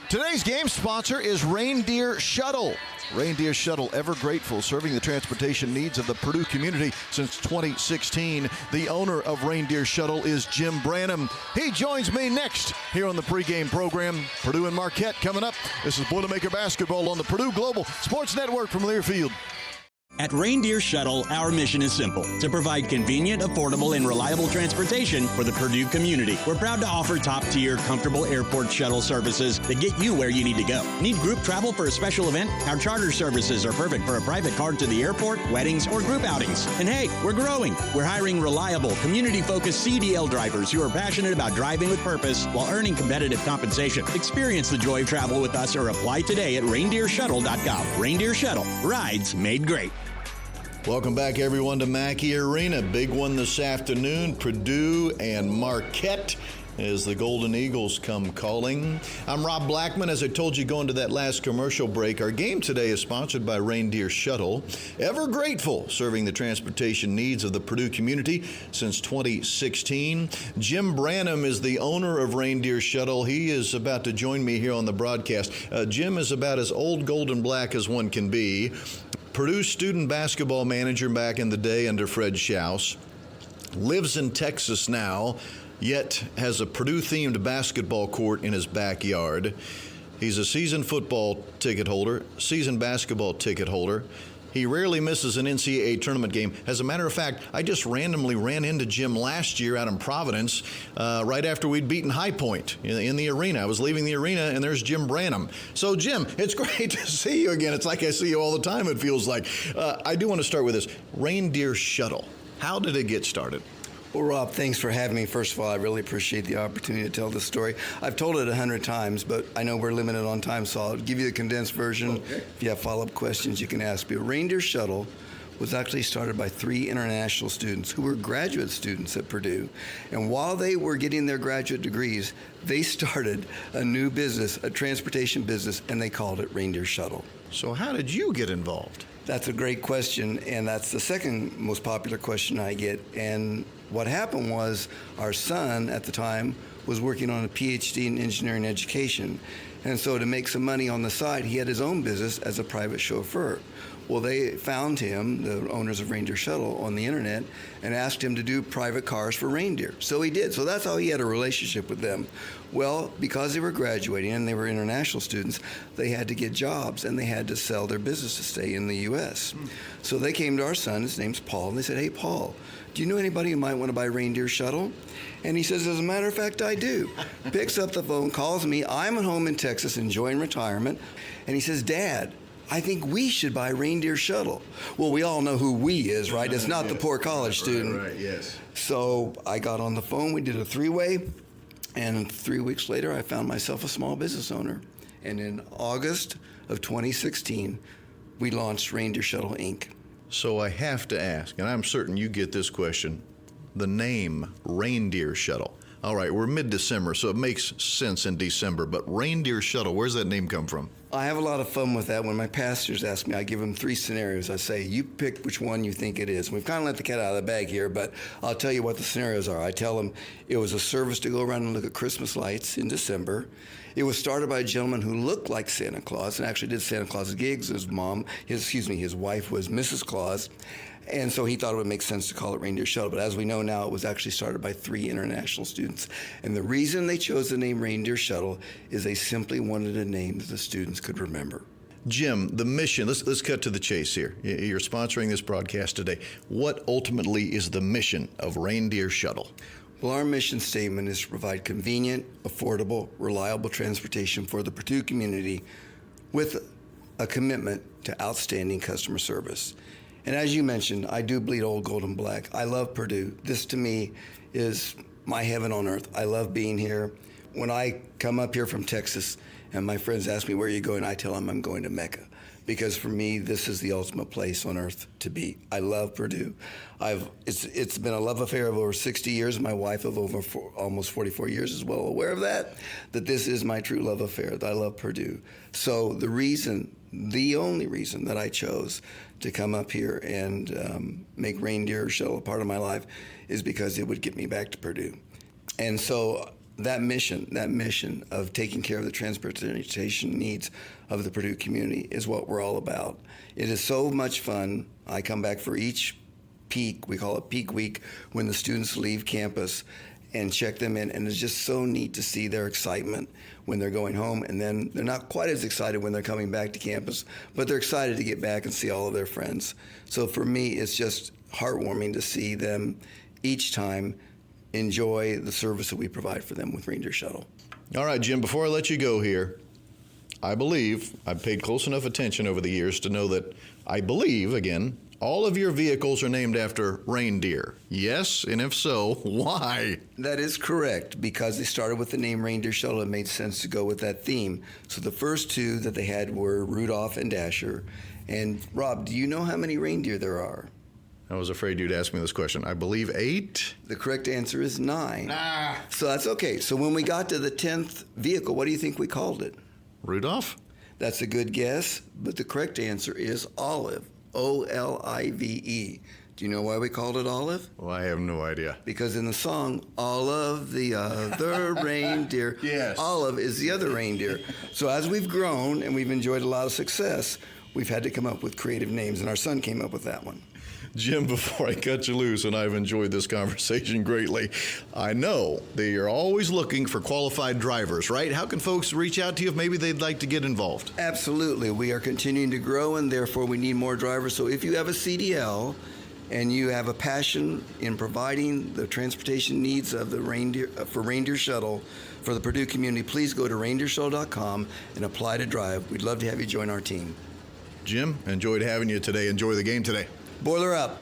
Today's game sponsor is Reindeer Shuttle. Reindeer Shuttle, ever grateful, serving the transportation needs of the Purdue community since 2016. The owner of Reindeer Shuttle is Jim Branham. He joins me next here on the pregame program. Purdue and Marquette coming up. This is Boilermaker Basketball on the Purdue Global Sports Network from Learfield. At Reindeer Shuttle, our mission is simple: to provide convenient, affordable, and reliable transportation for the Purdue community. We're proud to offer top-tier, comfortable airport shuttle services that get you where you need to go. Need group travel for a special event? Our charter services are perfect for a private car to the airport, weddings, or group outings. And hey, we're growing. We're hiring reliable, community-focused CDL drivers who are passionate about driving with purpose while earning competitive compensation. Experience the joy of travel with us or apply today at reindeershuttle.com. Reindeer Shuttle. Rides made great. Welcome back, everyone, to Mackey Arena. Big one this afternoon, Purdue and Marquette, as the Golden Eagles come calling. I'm Rob Blackman. As I told you going to that last commercial break, our game today is sponsored by Reindeer Shuttle. Ever grateful, serving the transportation needs of the Purdue community since 2016. Jim Branham is the owner of Reindeer Shuttle. He is about to join me here on the broadcast. Jim is about as old, gold, and black as one can be. Purdue student basketball manager back in the day under Fred Schaus. Lives in Texas now, yet has a Purdue-themed basketball court in his backyard. He's a season football ticket holder, season basketball ticket holder. He rarely misses an NCAA tournament game. As a matter of fact, I just randomly ran into Jim last year out in Providence, right after we'd beaten High Point in the arena. I was leaving the arena, and there's Jim Branham. So, Jim, it's great to see you again. It's like I see you all the time, it feels like. I do want to start with this. Reindeer Shuttle. How did it get started? Well, Rob, thanks for having me. First of all, I really appreciate the opportunity to tell this story. I've told it 100 times, but I know we're limited on time, so I'll give you the condensed version. Okay. If you have follow-up questions, you can ask me. Reindeer Shuttle was actually started by 3 international students who were graduate students at Purdue. And while they were getting their graduate degrees, they started a new business, a transportation business, and they called it Reindeer Shuttle. So how did you get involved? That's a great question, and that's the second most popular question I get. And what happened was our son at the time was working on a PhD in engineering education. And so to make some money on the side, he had his own business as a private chauffeur. Well, they found him, the owners of Reindeer Shuttle, on the internet and asked him to do private cars for reindeer. So he did. So that's how he had a relationship with them. Well, because they were graduating and they were international students, they had to get jobs and they had to sell their business to stay in the U.S. So they came to our son, his name's Paul, and they said, "Hey, Paul, do you know anybody who might want to buy Reindeer Shuttle?" And he says, "As a matter of fact, I do." Picks up the phone, calls me. I'm at home in Texas enjoying retirement. And he says, "Dad, I think we should buy Reindeer Shuttle." Well, we all know who we is, right? It's not the poor college student. Right, yes. So I got on the phone. We did a 3-way. And 3 weeks later, I found myself a small business owner. And in August of 2016, we launched Reindeer Shuttle, Inc. So I have to ask, and I'm certain you get this question, the name Reindeer Shuttle. All right, we're mid-December, so it makes sense in December, but Reindeer Shuttle, where's that name come from? I have a lot of fun with that. When my pastors ask me, I give them 3 scenarios. I say, you pick which one you think it is. We've kind of let the cat out of the bag here, but I'll tell you what the scenarios are. I tell them it was a service to go around and look at Christmas lights in December. It was started by a gentleman who looked like Santa Claus and actually did Santa Claus gigs. His wife was Mrs. Claus. And so he thought it would make sense to call it Reindeer Shuttle. But as we know now, it was actually started by 3 international students. And the reason they chose the name Reindeer Shuttle is they simply wanted a name that the students could remember. Jim, the mission, let's cut to the chase here. You're sponsoring this broadcast today. What ultimately is the mission of Reindeer Shuttle? Well, our mission statement is to provide convenient, affordable, reliable transportation for the Purdue community with a commitment to outstanding customer service. And as you mentioned, I do bleed old, gold, and black. I love Purdue. This, to me, is my heaven on earth. I love being here. When I come up here from Texas and my friends ask me, "Where are you going?" I tell them I'm going to Mecca. Because for me, this is the ultimate place on earth to be. I love Purdue. It's been a love affair of over 60 years. My wife of almost 44 years is well aware of that this is my true love affair, that I love Purdue. So the only reason that I chose to come up here and make Reindeer Shuttle a part of my life is because it would get me back to Purdue. And so that mission of taking care of the transportation needs of the Purdue community is what we're all about. It is so much fun. I come back for each peak, we call it peak week, when the students leave campus, and check them in, and it's just so neat to see their excitement when they're going home, and then they're not quite as excited when they're coming back to campus, but they're excited to get back and see all of their friends. So for me, it's just heartwarming to see them each time enjoy the service that we provide for them with Reindeer Shuttle. All right, Jim, before I let you go here, I believe, I've paid close enough attention over the years to know that I believe, again, all of your vehicles are named after reindeer. Yes? And if so, why? That is correct. Because they started with the name Reindeer Shuttle, it made sense to go with that theme. So the first two that they had were Rudolph and Dasher. And Rob, do you know how many reindeer there are? I was afraid you'd ask me this question. I believe 8. The correct answer is 9. So that's okay. So when we got to the 10th vehicle, what do you think we called it? Rudolph? That's a good guess, but the correct answer is Olive. Olive. Do you know why we called it Olive? Well, I have no idea. Because in the song, all of the other reindeer, yes, Olive is the other reindeer. So as we've grown and we've enjoyed a lot of success, we've had to come up with creative names, and our son came up with that one. Jim, before I cut you loose, and I've enjoyed this conversation greatly, I know that you're always looking for qualified drivers, right? How can folks reach out to you if maybe they'd like to get involved? Absolutely. We are continuing to grow, and therefore we need more drivers. So if you have a CDL and you have a passion in providing the transportation needs of the Reindeer Shuttle for the Purdue community, please go to reindeershuttle.com and apply to drive. We'd love to have you join our team. Jim, enjoyed having you today. Enjoy the game today. Boiler up.